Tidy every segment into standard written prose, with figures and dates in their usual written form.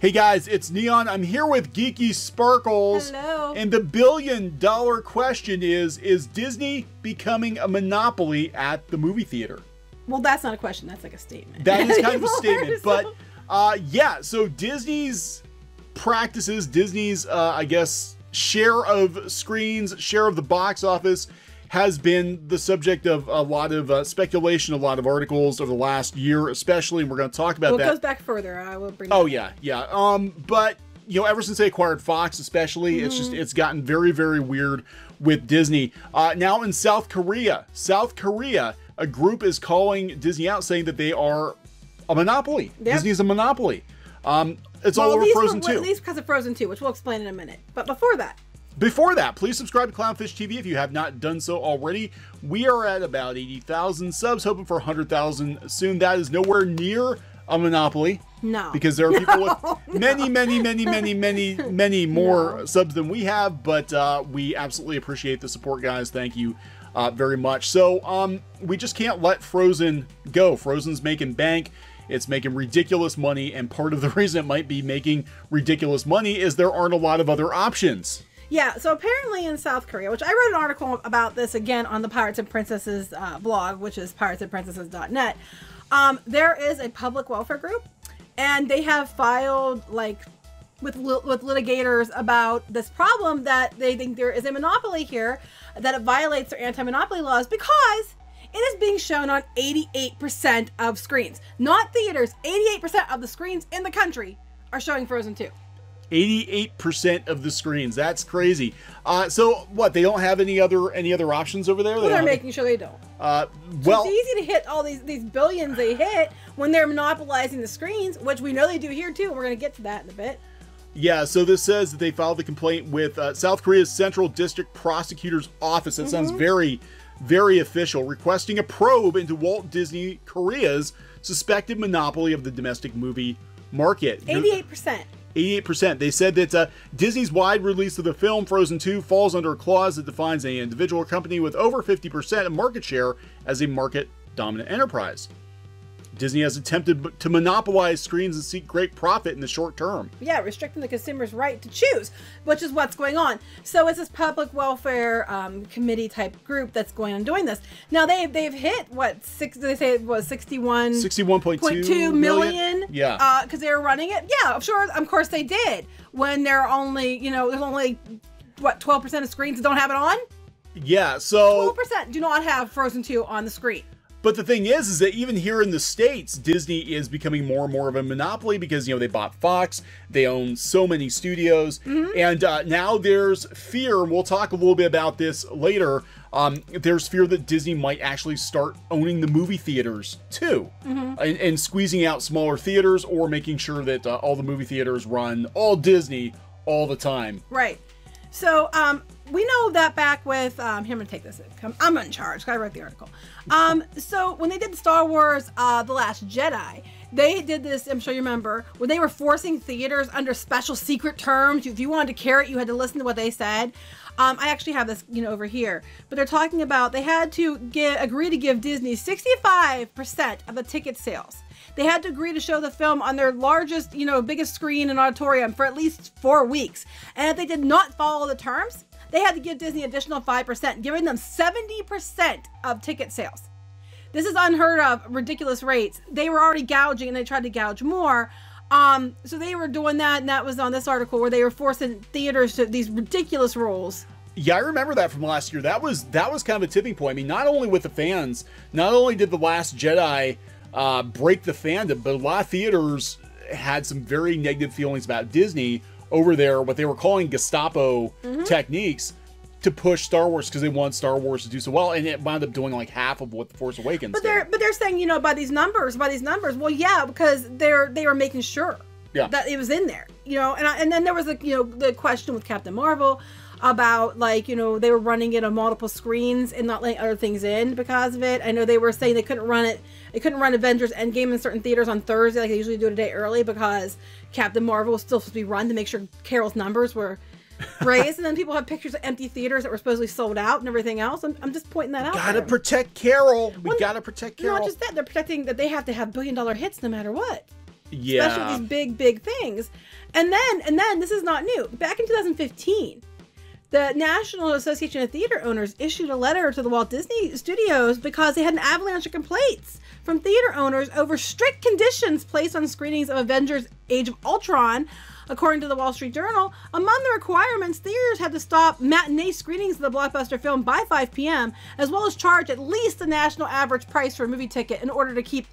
Hey guys, it's Kneon. I'm here with Geeky Sparkles. Hello. And the billion-dollar question is Disney becoming a monopoly at the movie theater? Well, that's not a question. That's like a statement. That is kind of a statement. But yeah, so Disney's practices, Disney's, I guess, share of screens, share of the box office has been the subject of a lot of speculation, a lot of articles over the last year, especially, and we're going to talk about that. It goes back further. I will bring. Oh yeah, yeah. But you know, ever since they acquired Fox, especially, it's gotten very, very weird with Disney. Now in South Korea, a group is calling Disney out, saying that they are a monopoly. Yep. Disney's a monopoly. It's all over Frozen 2. At least because of Frozen 2, which we'll explain in a minute. But before that, please subscribe to CLOWNFISH TV if you have not done so already. We are at about 80,000 subs, hoping for 100,000 soon. That is nowhere near a monopoly. No. Because there are people with many more subs than we have, but we absolutely appreciate the support, guys. Thank you very much. So we just can't let Frozen go. Frozen's making bank. It's making ridiculous money, and part of the reason it might be making ridiculous money is there aren't a lot of other options. Yeah, so apparently in South Korea, which I wrote an article about this again on the Pirates and Princesses blog, which is piratesandprincesses.net, there is a public welfare group, and they have filed like with litigators about this problem that they think there is a monopoly here, that it violates their anti-monopoly laws because it is being shown on 88% of screens. Not theaters, 88% of the screens in the country are showing Frozen 2. 88% of the screens. That's crazy. So what? They don't have any other options over there? Well, they're making sure they don't. Well, so it's easy to hit all these billions they hit when they're monopolizing the screens, which we know they do here too. And we're going to get to that in a bit. Yeah. So this says that they filed the complaint with South Korea's Central District Prosecutor's Office. That sounds very, very official, requesting a probe into Walt Disney Korea's suspected monopoly of the domestic movie market. 88%. 88%. They said that Disney's wide release of the film Frozen 2 falls under a clause that defines an individual company with over 50% of market share as a market-dominant enterprise. Disney has attempted to monopolize screens and seek great profit in the short term. Yeah, restricting the consumer's right to choose, which is what's going on. So it's this public welfare committee type group that's going on doing this. Now they've hit what they say it was 61.2 million. Yeah. Because they were running it. Yeah, sure. Of course they did. When they're only, there's only what 12% of screens that don't have it on. Yeah. So 12% do not have Frozen 2 on the screen. But the thing is that even here in the States, Disney is becoming more and more of a monopoly because, they bought Fox, they own so many studios, and now there's fear, and we'll talk a little bit about this later, there's fear that Disney might actually start owning the movie theaters too, and squeezing out smaller theaters or making sure that all the movie theaters run all Disney all the time. Right. So, we know that back with, here, I'm going to take this. I'm in charge, because I wrote the article. So when they did Star Wars, The Last Jedi, they did this, I'm sure you remember, where they were forcing theaters under special secret terms. If you wanted to carry it, you had to listen to what they said. I actually have this, over here. But they're talking about they had to agree to give Disney 65% of the ticket sales. They had to agree to show the film on their largest, biggest screen and auditorium for at least 4 weeks. And if they did not follow the terms, they had to give Disney additional 5%, giving them 70% of ticket sales. This is unheard of, ridiculous rates. They were already gouging, and they tried to gouge more. So they were doing that, and that was on this article where they were forcing theaters to these ridiculous rules. Yeah, I remember that from last year. That was kind of a tipping point. I mean, not only with the fans, not only did The Last Jedi break the fandom, but a lot of theaters had some very negative feelings about Disney over there, what they were calling Gestapo techniques to push Star Wars because they want Star Wars to do so well, and it wound up doing like half of what The Force Awakens did. But they're saying, by these numbers, well, yeah, because they were making sure that it was in there, and then there was the question with Captain Marvel about they were running it on multiple screens and not letting other things in because of it. I know they were saying they couldn't run Avengers Endgame in certain theaters on Thursday like they usually do it a day early because Captain Marvel was still supposed to be run to make sure Carol's numbers were raised. And then people have pictures of empty theaters that were supposedly sold out and everything else. I'm just pointing that out. Gotta protect Carol. We gotta protect Carol. Not just that, they're protecting that they have to have billion-dollar hits no matter what. Yeah. Especially with these big things. And then this is not new. Back in 2015, the National Association of Theater Owners issued a letter to the Walt Disney Studios because they had an avalanche of complaints from theater owners over strict conditions placed on screenings of Avengers Age of Ultron. According to the Wall Street Journal, among the requirements, theaters had to stop matinee screenings of the blockbuster film by 5 p.m., as well as charge at least the national average price for a movie ticket in order to keep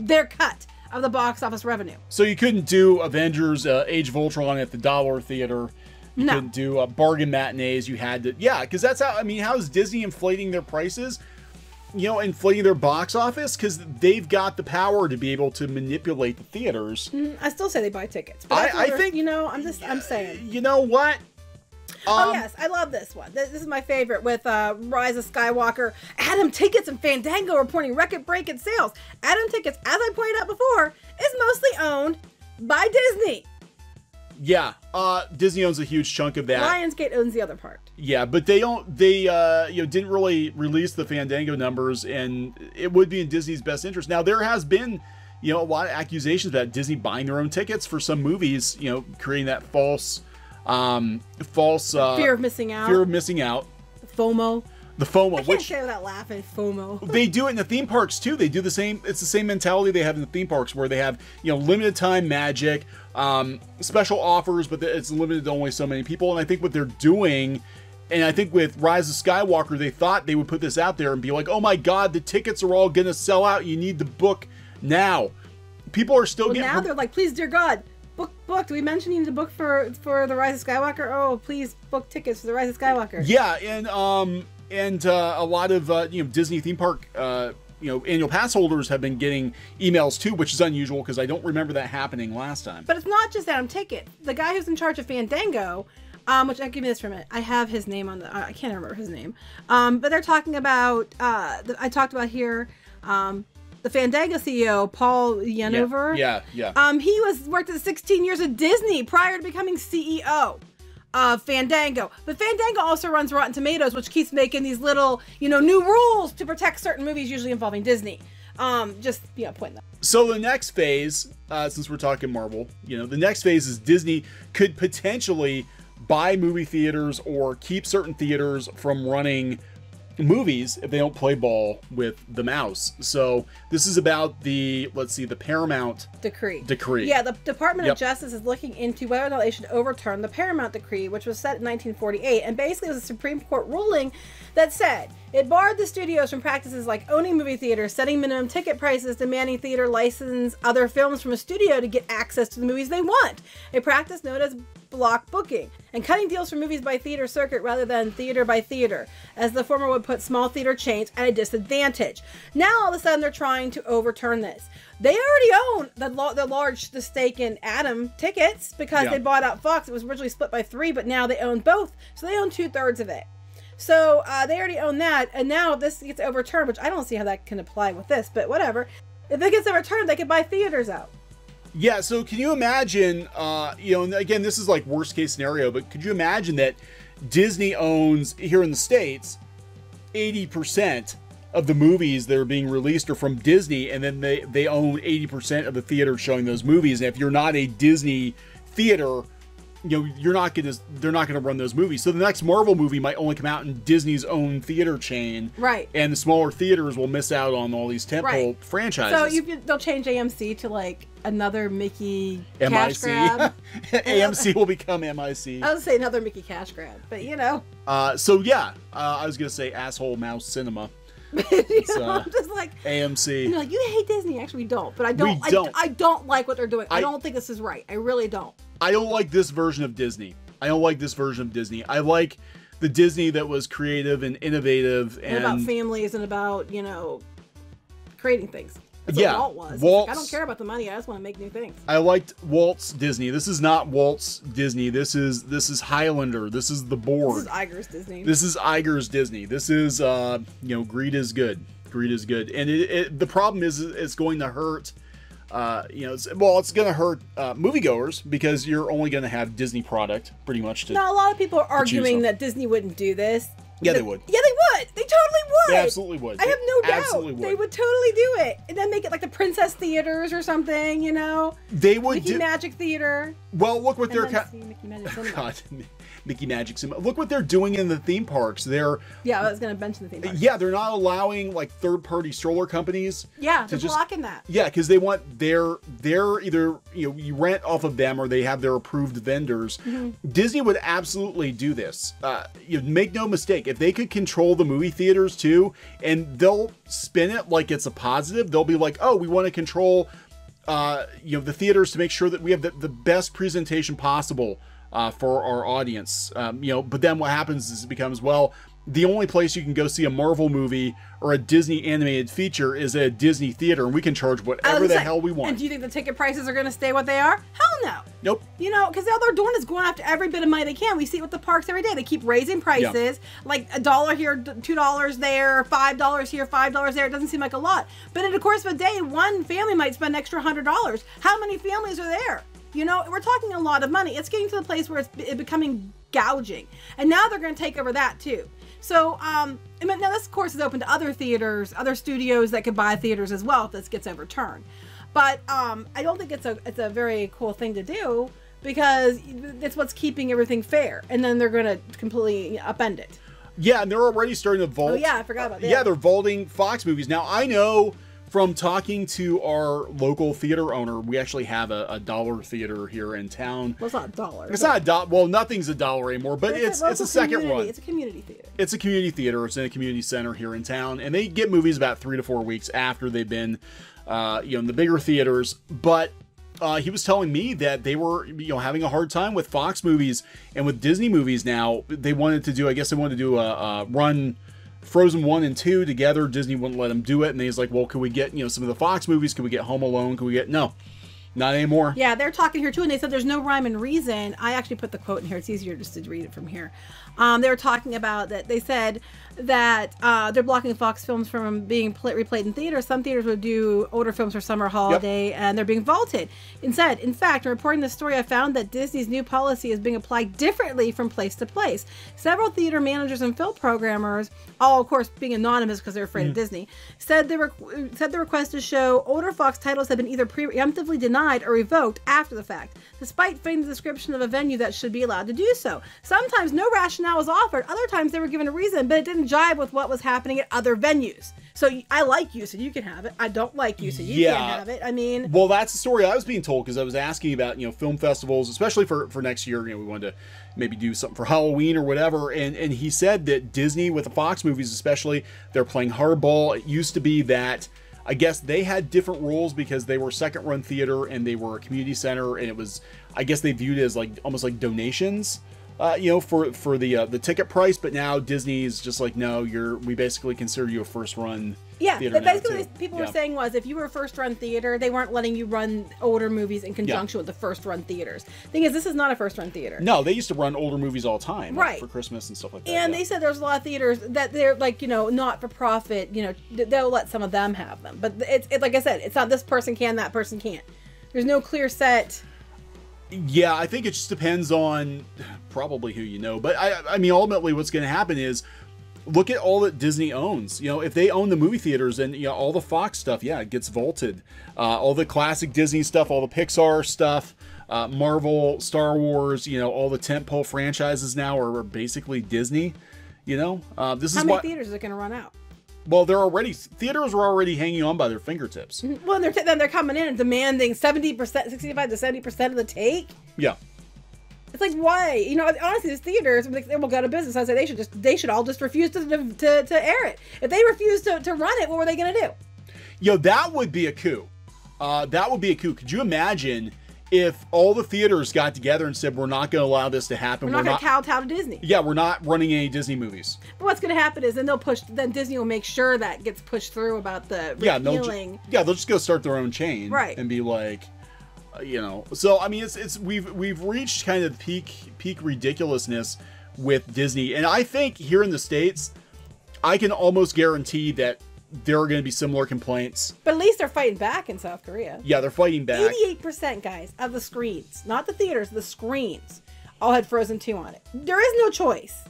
their cut of the box office revenue. So you couldn't do Avengers Age of Ultron at the Dollar Theater. You couldn't do bargain matinees. You had to, yeah, because that's how, I mean, how is Disney inflating their prices? You know, inflating their box office? Because they've got the power to be able to manipulate the theaters. I still say they buy tickets. But I think, you know, I'm saying. You know what? Oh, yes, I love this one. This is my favorite with Rise of Skywalker. Adam Tickets and Fandango reporting record-breaking sales. Adam Tickets, as I pointed out before, is mostly owned by Disney. Yeah, Disney owns a huge chunk of that. Lionsgate owns the other part. Yeah, but they didn't really release the Fandango numbers, and it would be in Disney's best interest. Now, there has been, you know, a lot of accusations about Disney buying their own tickets for some movies, you know, creating that false fear of missing out. Fear of missing out. FOMO. The FOMO. I can't say without laughing. FOMO. They do it in the theme parks too. They do the same. It's the same mentality they have in the theme parks, where they have, you know, limited time magic, special offers, but it's limited to only so many people. And I think what they're doing, and I think with Rise of Skywalker, they thought they would put this out there and be like, "Oh my God, the tickets are all gonna sell out. You need to book now." People are still getting. Now they're like, "Please, dear God, book. Do we mention you need to book for the Rise of Skywalker? Oh, please book tickets for the Rise of Skywalker." Yeah, and a lot of you know, Disney theme park you know, annual pass holders have been getting emails too, which is unusual because I don't remember that happening last time. But it's not just Adam Ticket. The guy who's in charge of Fandango, which give me this for a minute. I have his name on the. I can't remember his name. But they're talking about. I talked about here. The Fandango CEO, Paul Yanover. Yeah. He worked at 16 years at Disney prior to becoming CEO of Fandango. But Fandango also runs Rotten Tomatoes, which keeps making these little, you know, new rules to protect certain movies, usually involving Disney. Just, you know, pointing that. So the next phase, since we're talking Marvel, you know, the next phase is Disney could potentially buy movie theaters or keep certain theaters from running movies if they don't play ball with the mouse. So this is about the, let's see, the Paramount decree. Yeah, the Department of Justice is looking into whether or not they should overturn the Paramount decree, which was set in 1948, and basically it was a Supreme Court ruling that said it barred the studios from practices like owning movie theaters, setting minimum ticket prices, demanding theater license other films from a studio to get access to the movies they want, a practice known as block booking, and cutting deals for movies by theater circuit rather than theater by theater, as the former would put small theater chains at a disadvantage. Now all of a sudden they're trying to overturn this. They already own the stake in Adam Tickets because they bought out Fox. It was originally split by 3, but now they own both, so they own 2/3 of it. So they already own that, and now this gets overturned, which I don't see how that can apply with this, but whatever. If it gets overturned, they can buy theaters out. Yeah, so can you imagine, you know, and again, this is like worst case scenario, but could you imagine that Disney owns, here in the States, 80% of the movies that are being released are from Disney, and then they own 80% of the theater showing those movies. And if you're not a Disney theater, you know, they're not gonna run those movies. So the next Marvel movie might only come out in Disney's own theater chain, right? And the smaller theaters will miss out on all these tentpole franchises. So they'll change AMC to like another Mickey cash grab. AMC will become MIC. I was gonna say another Mickey cash grab, but you know. So yeah, I was gonna say asshole mouse cinema. I'm just like AMC. You know, like, you hate Disney. Actually, we don't. But I don't. I don't like what they're doing. I don't think this is right. I really don't. I don't like this version of Disney. I like the Disney that was creative and innovative and about families and about, you know, creating things. That's what Walt was. Like, I don't care about the money. I just want to make new things. I liked Walt's Disney. This is not Walt's Disney. This is Highlander. This is the board. This is Iger's Disney. This is Iger's Disney. This is you know, greed is good. Greed is good. And the problem is it's going to hurt. You know, it's going to hurt moviegoers because you're only going to have Disney product pretty much. No, a lot of people are arguing that Disney wouldn't do this. Yeah, they would. Yeah, they would. They totally would. They absolutely would. I have no doubt. Absolutely would. They would totally do it. And then make it like the Princess Theaters or something, you know? They would Mickey Magic Theater. Well, look what they're... Mickey Magic Cinema. God, Mickey Magic Cinema. Look what they're doing in the theme parks. They're... Yeah, I was going to mention the theme parks. Yeah, they're not allowing, like, third-party stroller companies. Yeah, they're blocking that. Yeah, because they want their either, you know, you rent off of them or they have their approved vendors. Disney would absolutely do this. You make no mistake. If they could control the movie theaters too, and they'll spin it like it's a positive, they'll be like, oh, we want to control, you know, the theaters to make sure that we have the best presentation possible for our audience. You know, but then what happens is it becomes, well, the only place you can go see a Marvel movie or a Disney animated feature is a Disney theater, and we can charge whatever the hell we want. And do you think the ticket prices are going to stay what they are? Hell no. Nope. You know, because all they're doing is going after every bit of money they can. We see it with the parks every day. They keep raising prices, like $1 here, $2 there, $5 here, $5 there. It doesn't seem like a lot. But in the course of a day, one family might spend an extra $100. How many families are there? You know, we're talking a lot of money. It's getting to the place where it's becoming gouging. And now they're going to take over that too. So, now this of course is open to other theaters, other studios that could buy theaters as well if this gets overturned. But I don't think it's a very cool thing to do because it's what's keeping everything fair. And then they're going to completely upend it. Yeah, and they're already starting to vault. Oh yeah, I forgot about that. Yeah, they're vaulting Fox movies. Now, I know from talking to our local theater owner, we actually have a dollar theater here in town. Well, it's not a dollar. It's not a dollar. Well, nothing's a dollar anymore, but it's a second run. It's a community theater. It's a community theater. It's in a community center here in town, and they get movies about 3 to 4 weeks after they've been, you know, in the bigger theaters. But he was telling me that they were, you know, having a hard time with Fox movies and with Disney movies now. They wanted to do, I guess they wanted to do a run Frozen 1 and 2 together. Disney wouldn't let them do it, and he's like, well, could we get, you know, some of the Fox movies? Could we get Home Alone? Could we get... No, not anymore. Yeah, they're talking here too, and they said there's no rhyme and reason. I actually put the quote in here. It's easier just to read it from here. They were talking about that. They said that they're blocking Fox films from being replayed in theaters. Some theaters would do older films for summer holiday, and they're being vaulted. Instead, in fact, in reporting this story, I found that Disney's new policy is being applied differently from place to place. Several theater managers and film programmers, all of course being anonymous because they're afraid of Disney, said the request to show older Fox titles have been either preemptively denied or revoked after the fact, despite fitting the description of a venue that should be allowed to do so. Sometimes no rationale was offered. Other times they were given a reason, but it didn't jive with what was happening at other venues. So I like you, so you can have it. I don't like you, so you can't have it. I mean... Well, that's the story I was being told, because I was asking about, you know, film festivals, especially for next year. You know, we wanted to maybe do something for Halloween or whatever, and he said that Disney, with the Fox movies especially, they're playing hardball. It used to be that, I guess they had different rules because they were second run theater and they were a community center, and it was, I guess they viewed it as like almost like donations, you know, for the ticket price. But now Disney's just like, no, we basically consider you a first run theater. Basically what people were saying was, if you were a first run theater, they weren't letting you run older movies in conjunction with the first run theaters. Thing is, this is not a first run theater. No, they used to run older movies all the time, right, like for Christmas and stuff like that. And they said there's a lot of theaters that they're like, you know, not for profit, you know, they'll let some of them have them. But it's like I said, it's not this person can, that person can't. There's no clear set. Yeah, I think it just depends on probably who you know. But I mean, ultimately what's going to happen is, look at all that Disney owns. You know, if they own the movie theaters, and, you know, all the Fox stuff, yeah, it gets vaulted. All the classic Disney stuff, all the Pixar stuff, Marvel, Star Wars, you know, all the tentpole franchises now are basically Disney. You know, this is how many theaters is it going to run out? Well, theaters are already hanging on by their fingertips. Well, then they're coming in and demanding 70%, 65 to 70% of the take. Yeah. It's like, why? You know, honestly, these theaters, they will go out of business. I say they should all just refuse to air it. If they refuse to run it, what were they going to do? Yo, that would be a coup. That would be a coup. Could you imagine if all the theaters got together and said, we're not going to allow this to happen. We're not going to kowtow to Disney. Yeah, we're not running any Disney movies. But what's going to happen is then Disney will make sure that gets pushed through about the repealing. They'll just go start their own chain. Right. And be like, you know. So, I mean, we've reached kind of peak ridiculousness with Disney. And I think here in the States, I can almost guarantee that there are going to be similar complaints. But at least they're fighting back in South Korea. Yeah, they're fighting back. 88%, guys, of the screens, not the theaters, the screens, all had Frozen 2 on it. There is no choice.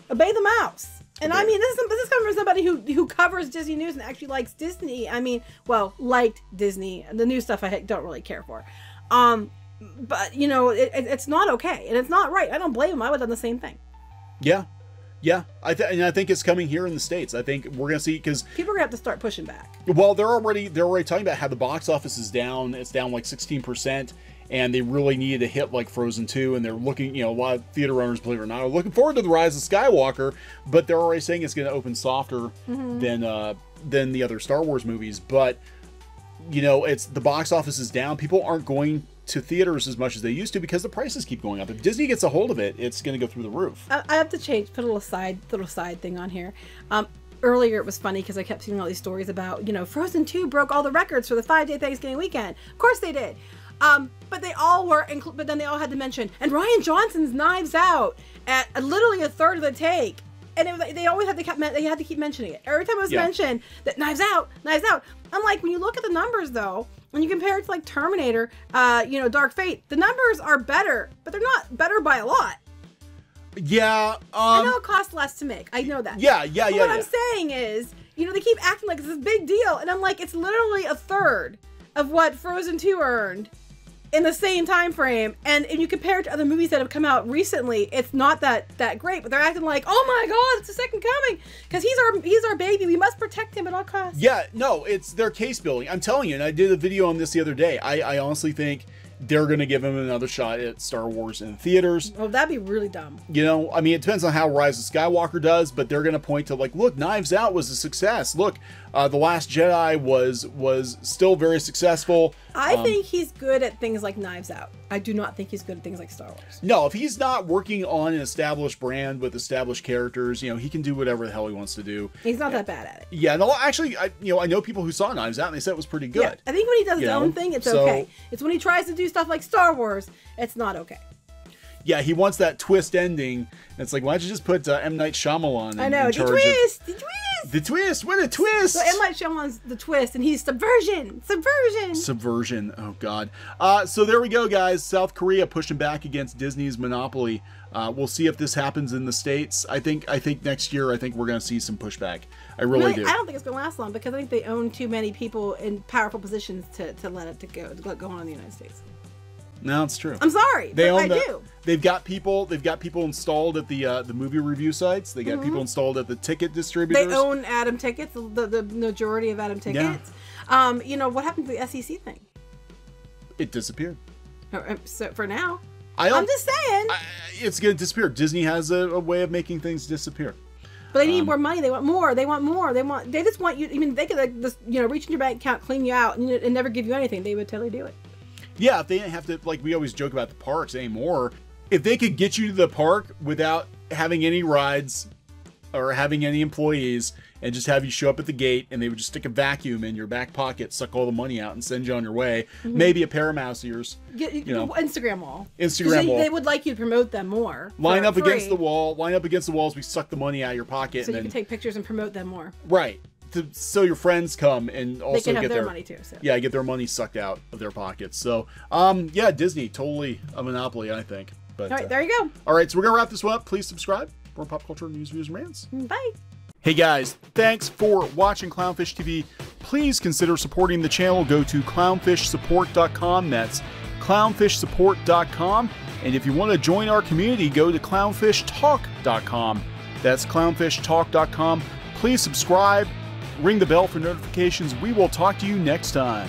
Obey the mouse. And I mean, this is coming from somebody who covers Disney news and actually likes Disney. I mean, well, liked Disney. The new stuff I don't really care for. But you know, it's not okay, and it's not right. I don't blame him. I would have done the same thing. Yeah, yeah. I think it's coming here in the States. I think we're gonna see, because people are gonna have to start pushing back. Well, they're already talking about how the box office is down. It's down like 16%. And they really needed a hit like Frozen 2, and they're looking, you know, a lot of theater owners, believe it or not, are looking forward to The Rise of Skywalker, but they're already saying it's going to open softer than the other Star Wars movies. But, you know, the box office is down. People aren't going to theaters as much as they used to because the prices keep going up. If Disney gets a hold of it, it's going to go through the roof. I have to put a little side thing on here. Earlier it was funny because I kept seeing all these stories about, you know, Frozen 2 broke all the records for the 5-day Thanksgiving weekend. Of course they did. But they all were, but then they all had to mention, and Rian Johnson's Knives Out at literally a third of the take, and it was, they always had to keep mentioning it every time it was mentioned that Knives Out. I'm like, when you look at the numbers though, when you compare it to like Terminator, you know, Dark Fate, the numbers are better, but they're not better by a lot. Yeah. I know it costs less to make. I know that. Yeah. What I'm saying is, you know, they keep acting like it's this big deal, and I'm like, it's literally a third of what Frozen 2 earned in the same time frame, and you compare it to other movies that have come out recently, it's not that great, but they're acting like, oh my god, it's the second coming, because he's our baby, we must protect him at all costs. Yeah, no, it's their case building. I'm telling you, and I did a video on this the other day. I honestly think they're going to give him another shot at Star Wars in theaters. Oh, that'd be really dumb. You know, I mean, it depends on how Rise of Skywalker does, but they're going to point to, like, look, Knives Out was a success. Look, The Last Jedi was still very successful. I think he's good at things like Knives Out. I do not think he's good at things like Star Wars. No, if he's not working on an established brand with established characters, you know, he can do whatever the hell he wants to do. He's not that bad at it. Yeah, no, actually, I know people who saw Knives Out and they said it was pretty good. Yeah, I think when he does his own thing, it's okay. It's when he tries to do stuff like Star Wars, it's not okay. Yeah, he wants that twist ending. It's like, why don't you just put M. Night Shyamalan in charge of... The twist! What a twist! So M. Night Shyamalan's the twist, and he's subversion! Oh, God. So there we go, guys. South Korea pushing back against Disney's monopoly. We'll see if this happens in the States. I think next year, we're going to see some pushback. I really do. I don't think it's going to last long, because I think they own too many people in powerful positions to let it go on in the United States. No, it's true. I'm sorry, but I do. They've got people installed at the movie review sites. They got people installed at the ticket distributors. They own Atom Tickets, the majority of Atom Tickets. Yeah. You know, what happened to the SEC thing? It disappeared. So for now, I'm just saying. It's going to disappear. Disney has a way of making things disappear. But they need more money. They want more. They just want you. I mean, they could reach in your bank account, clean you out, and never give you anything. They would totally do it. Yeah, if they didn't have to, like we always joke about the parks anymore, if they could get you to the park without having any rides or having any employees and just have you show up at the gate and they would just stick a vacuum in your back pocket, suck all the money out and send you on your way, maybe a pair of mouse ears. Instagram wall. They would like you to promote them more. Line up against the wall as we suck the money out of your pocket. So you can take pictures and promote them more. Right. So your friends come and also they can have get their money too. So. Yeah, get their money sucked out of their pockets. So, yeah, Disney, totally a monopoly, I think. But, all right, there you go. All right, so we're going to wrap this one up. Please subscribe for pop culture news, views, and rants. Bye. Hey guys, thanks for watching Clownfish TV. Please consider supporting the channel. Go to clownfishsupport.com. That's clownfishsupport.com. And if you want to join our community, go to clownfishtalk.com. That's clownfishtalk.com. Please subscribe. Ring the bell for notifications. We will talk to you next time.